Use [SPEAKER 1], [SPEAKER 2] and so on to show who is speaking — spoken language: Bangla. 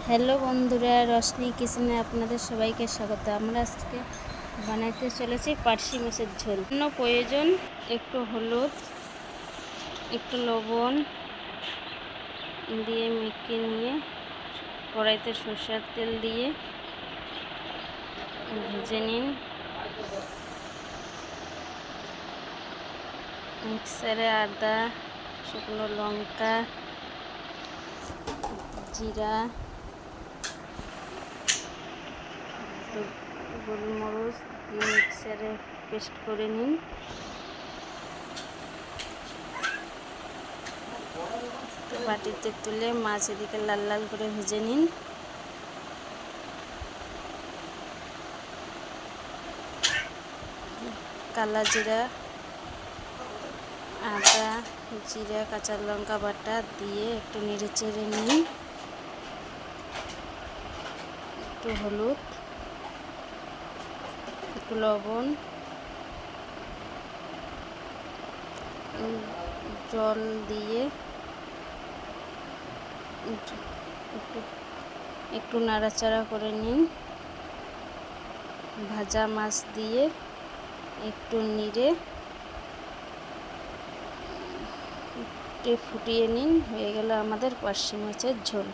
[SPEAKER 1] হ্যালো বন্ধুরা, রশনি কিচেনে আপনাদের সবাইকে স্বাগত। আমরা আজকে বানাইতে চলেছি পার্শে মাছের ঝোল। প্রয়োজন একটু হলুদ, একটু লবণ দিয়ে মেখে নিয়ে কড়াইতে সরষের তেল দিয়ে ভেজে নিন। মিক্সারে আদা, শুকনো লঙ্কা, জিরা, গোলমরিচ দিয়ে মিক্সারে পেস্ট করে নিন। বাটিতে তুলে মাছ এদিকে লাল লাল করে ভেজে নিন। কালা জিরা, আদা, জিরা, কাঁচা লঙ্কা বাটা দিয়ে একটু নেড়ে চেড়ে নিন। একটু হলুদ, একটু লবণ, জল দিয়ে একটু নাড়াচাড়া করে নিন। ভাজা মাছ দিয়ে একটু নেড়ে ফুটিয়ে নিন। হয়ে গেল আমাদের পার্শে মাছের ঝোল।